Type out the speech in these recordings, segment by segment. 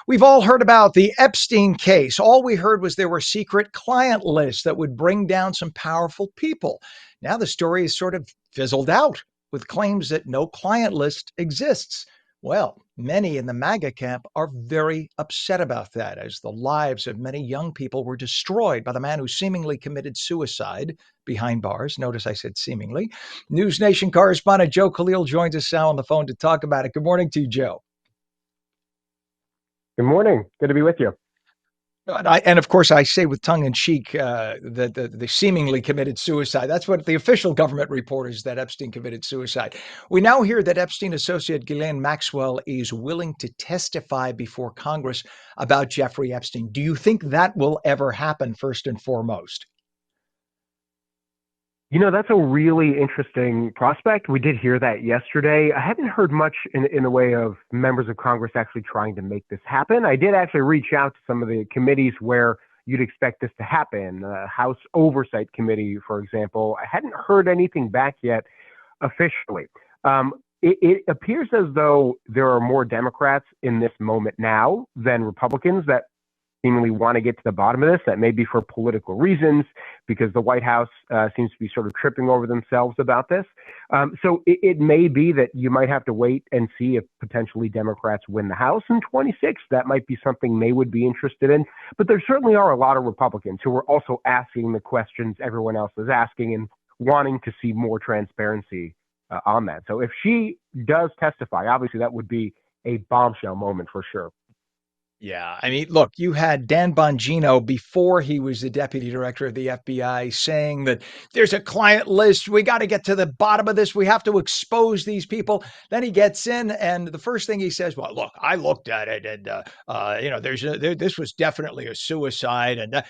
We've all heard about the Epstein case. All we heard was there were secret client lists that would bring down some powerful people. Now the story is sort of fizzled out with claims that no client list exists. Well, many in the MAGA camp are very upset about that, as the lives of many young people were destroyed by the man who seemingly committed suicide behind bars. Notice I said seemingly. NewsNation correspondent Joe Khalil joins us now on the phone to talk about it. Good morning to you, Joe. Good morning. Good to be with you. And of course, I say with tongue in cheek that the seemingly committed suicide. That's what the official government report is, that Epstein committed suicide. We now hear that Epstein associate Ghislaine Maxwell is willing to testify before Congress about Jeffrey Epstein. Do you think that will ever happen, first and foremost? That's a really interesting prospect. We did hear that yesterday. I haven't heard much in the way of members of Congress actually trying to make this happen. I did actually reach out to some of the committees where you'd expect this to happen. House Oversight Committee, for example. I hadn't heard anything back yet officially. It appears as though there are more Democrats in this moment now than Republicans that seemingly want to get to the bottom of this. That may be for political reasons, because the White House seems to be sort of tripping over themselves about this. So it may be that you might have to wait and see if potentially Democrats win the House in 26. That might be something they would be interested in. But there certainly are a lot of Republicans who are also asking the questions everyone else is asking and wanting to see more transparency on that. So if she does testify, obviously that would be a bombshell moment for sure. Yeah. I mean, look, you had Dan Bongino before he was the deputy director of the FBI saying that there's a client list. We got to get to the bottom of this. We have to expose these people. Then he gets in, and the first thing he says, well, look, I looked at it, and, this was definitely a suicide. And,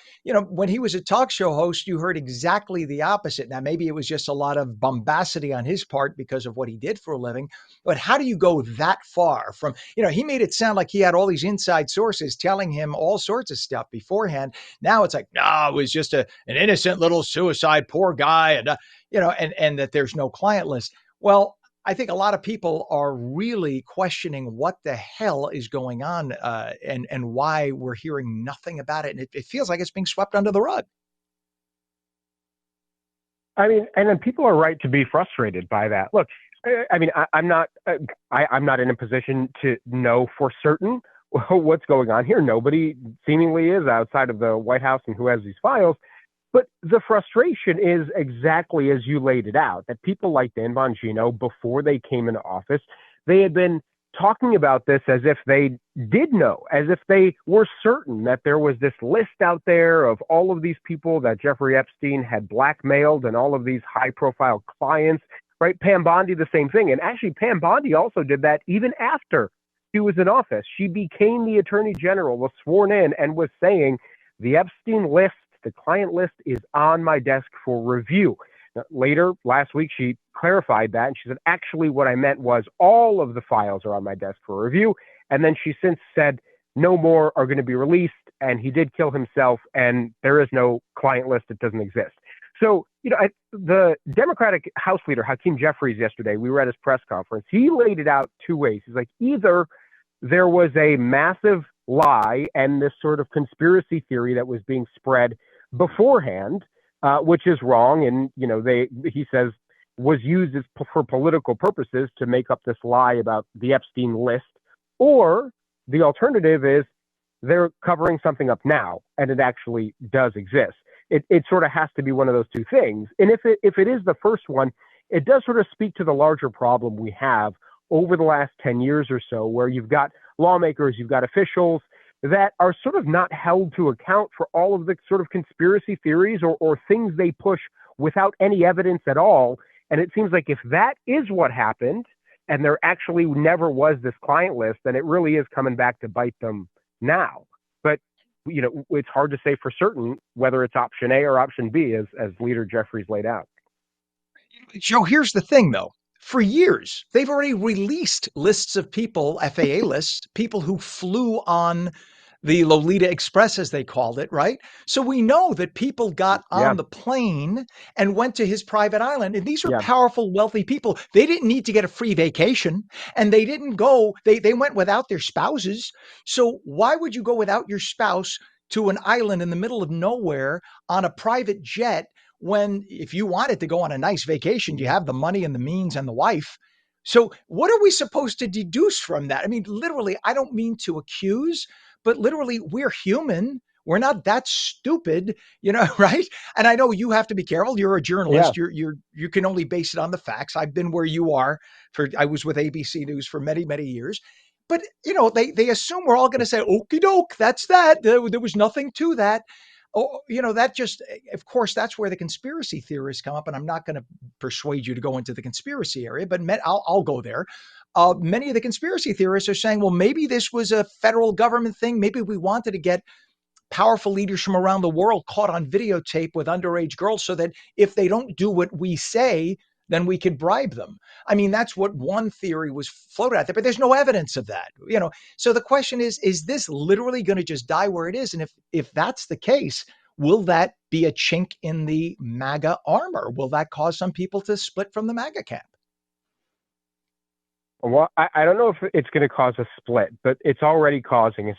when he was a talk show host, you heard exactly the opposite. Now, maybe it was just a lot of bombacity on his part because of what he did for a living. But how do you go that far from, he made it sound like he had all these inside sources telling him all sorts of stuff beforehand. Now it's like, no, it was just an innocent little suicide, poor guy. And, and that there's no client list. Well, I think a lot of people are really questioning what the hell is going on and why we're hearing nothing about it. And it feels like it's being swept under the rug. I mean, and then people are right to be frustrated by that. Look, I mean, I'm not in a position to know for certain what's going on here. Nobody seemingly is outside of the White House and who has these files. But the frustration is exactly as you laid it out, that people like Dan Bongino, before they came into office, they had been talking about this as if they did know, as if they were certain that there was this list out there of all of these people that Jeffrey Epstein had blackmailed and all of these high-profile clients, right? Pam Bondi, the same thing. And actually, Pam Bondi also did that even after she was in office. She became the attorney general, was sworn in, and was saying the Epstein list, the client list, is on my desk for review. Now, later, last week, she clarified that, and she said, actually, what I meant was all of the files are on my desk for review. And then she since said no more are going to be released, and he did kill himself, and there is no client list. It doesn't exist. So, the Democratic House leader, Hakeem Jeffries, yesterday, we were at his press conference. He laid it out two ways. He's like, either there was a massive lie and this sort of conspiracy theory that was being spread beforehand, which is wrong. And, he says, was used for political purposes to make up this lie about the Epstein list. Or the alternative is they're covering something up now, and it actually does exist. It sort of has to be one of those two things. And if it is the first one, it does sort of speak to the larger problem we have over the last 10 years or so, where you've got lawmakers, you've got officials that are sort of not held to account for all of the sort of conspiracy theories or things they push without any evidence at all. And it seems like if that is what happened, and there actually never was this client list, then it really is coming back to bite them now. But it's hard to say for certain whether it's option A or option B, as Leader Jeffries laid out. Joe, here's the thing, though. For years, they've already released lists of people, FAA lists, people who flew on the Lolita Express, as they called it, right? So we know that people got Yeah. on the plane and went to his private island. And these are Yeah. powerful, wealthy people. They didn't need to get a free vacation, and they didn't go, they went without their spouses. So why would you go without your spouse to an island in the middle of nowhere on a private jet when, if you wanted to go on a nice vacation, you have the money and the means and the wife? So, what are we supposed to deduce from that? I mean, literally, I don't mean to accuse, but literally, we're human. We're not that stupid, right? And I know you have to be careful. You're a Yeah. journalist. You can only base it on the facts. I've been where you are. I was with ABC News for many, many years. But they assume we're all going to say, "Okie doke, that's that." There was nothing to that. Oh, that just, of course, that's where the conspiracy theorists come up. And I'm not going to persuade you to go into the conspiracy area, but I'll go there. Many of the conspiracy theorists are saying, well, maybe this was a federal government thing. Maybe we wanted to get powerful leaders from around the world caught on videotape with underage girls so that if they don't do what we say, then we could bribe them. I mean, that's what one theory was floated out there, but there's no evidence of that. So the question is this literally going to just die where it is? And if that's the case, will that be a chink in the MAGA armor? Will that cause some people to split from the MAGA camp? Well, I don't know if it's going to cause a split, but it's already causing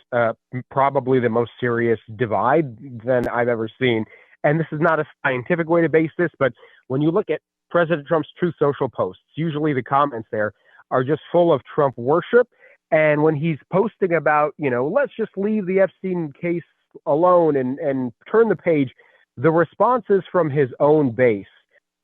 probably the most serious divide than I've ever seen. And this is not a scientific way to base this, but when you look at President Trump's Truth Social posts, usually the comments there are just full of Trump worship. And when he's posting about, let's just leave the Epstein case alone and turn the page, the responses from his own base,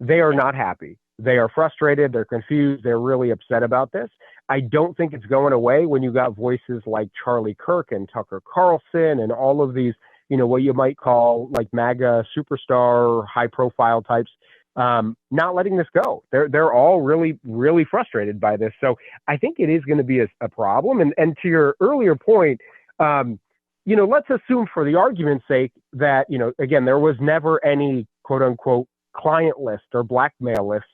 they are not happy. They are frustrated. They're confused. They're really upset about this. I don't think it's going away when you got voices like Charlie Kirk and Tucker Carlson and all of these, what you might call like MAGA superstar, high profile types, not letting this go. They're all really, really frustrated by this. So I think it is going to be a problem. And to your earlier point, let's assume for the argument's sake that, again, there was never any quote unquote client list or blackmail list.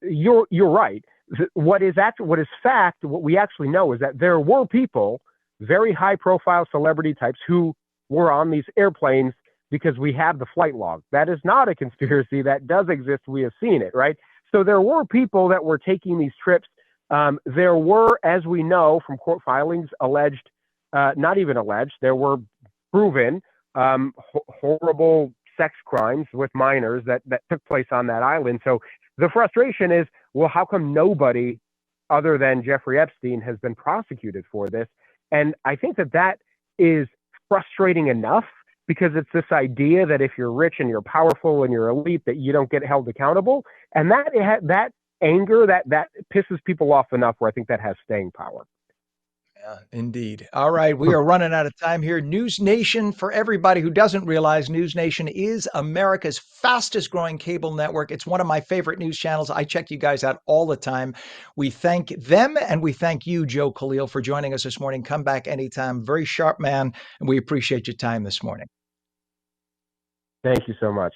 You're right. What is fact, what we actually know is that there were people, very high profile celebrity types, who were on these airplanes because we have the flight log. That is not a conspiracy. That does exist. We have seen it, right? So there were people that were taking these trips. There were, as we know from court filings, alleged, not even alleged, there were proven horrible sex crimes with minors that took place on that island. So the frustration is, well, how come nobody other than Jeffrey Epstein has been prosecuted for this? And I think that is frustrating enough because it's this idea that if you're rich and you're powerful and you're elite, that you don't get held accountable. And that anger, that pisses people off enough where I think that has staying power. Yeah, indeed. All right, we are running out of time here. News Nation, for everybody who doesn't realize, News Nation is America's fastest growing cable network. It's one of my favorite news channels. I check you guys out all the time. We thank them and we thank you, Joe Khalil, for joining us this morning. Come back anytime. Very sharp man, and we appreciate your time this morning. Thank you so much.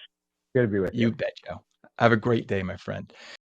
Good to be with you. You bet, Joe. Have a great day, my friend.